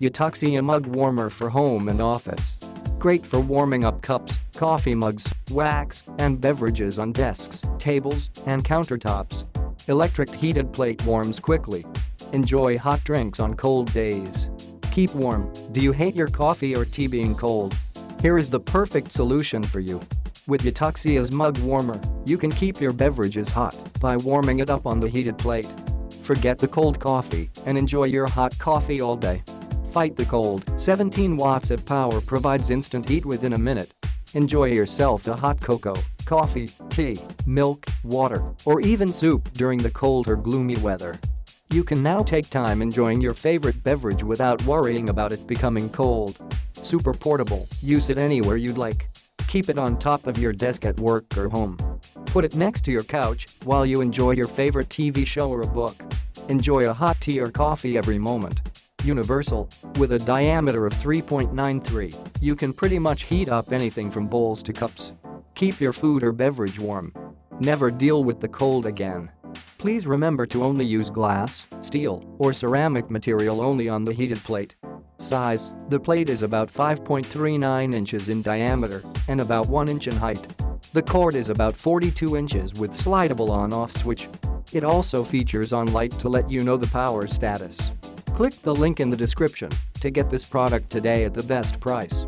Eutuxia mug warmer for home and office. Great for warming up cups, coffee mugs, wax, and beverages on desks, tables, and countertops. Electric heated plate warms quickly. Enjoy hot drinks on cold days. Keep warm. Do you hate your coffee or tea being cold? Here is the perfect solution for you. With Eutuxia's mug warmer, you can keep your beverages hot by warming it up on the heated plate. Forget the cold coffee and enjoy your hot coffee all day. Fight the cold. 17 watts of power provides instant heat within a minute. Enjoy yourself a hot cocoa, coffee, tea, milk, water, or even soup during the cold or gloomy weather. You can now take time enjoying your favorite beverage without worrying about it becoming cold. Super portable, use it anywhere you'd like. Keep it on top of your desk at work or home. Put it next to your couch while you enjoy your favorite TV show or a book. Enjoy a hot tea or coffee every moment. Universal, with a diameter of 3.93, you can pretty much heat up anything from bowls to cups. Keep your food or beverage warm. Never deal with the cold again. Please remember to only use glass, steel, or ceramic material only on the heated plate. Size: the plate is about 5.39 inches in diameter and about 1 inch in height. The cord is about 42 inches with slidable on-off switch. It also features on light to let you know the power status. Click the link in the description to get this product today at the best price.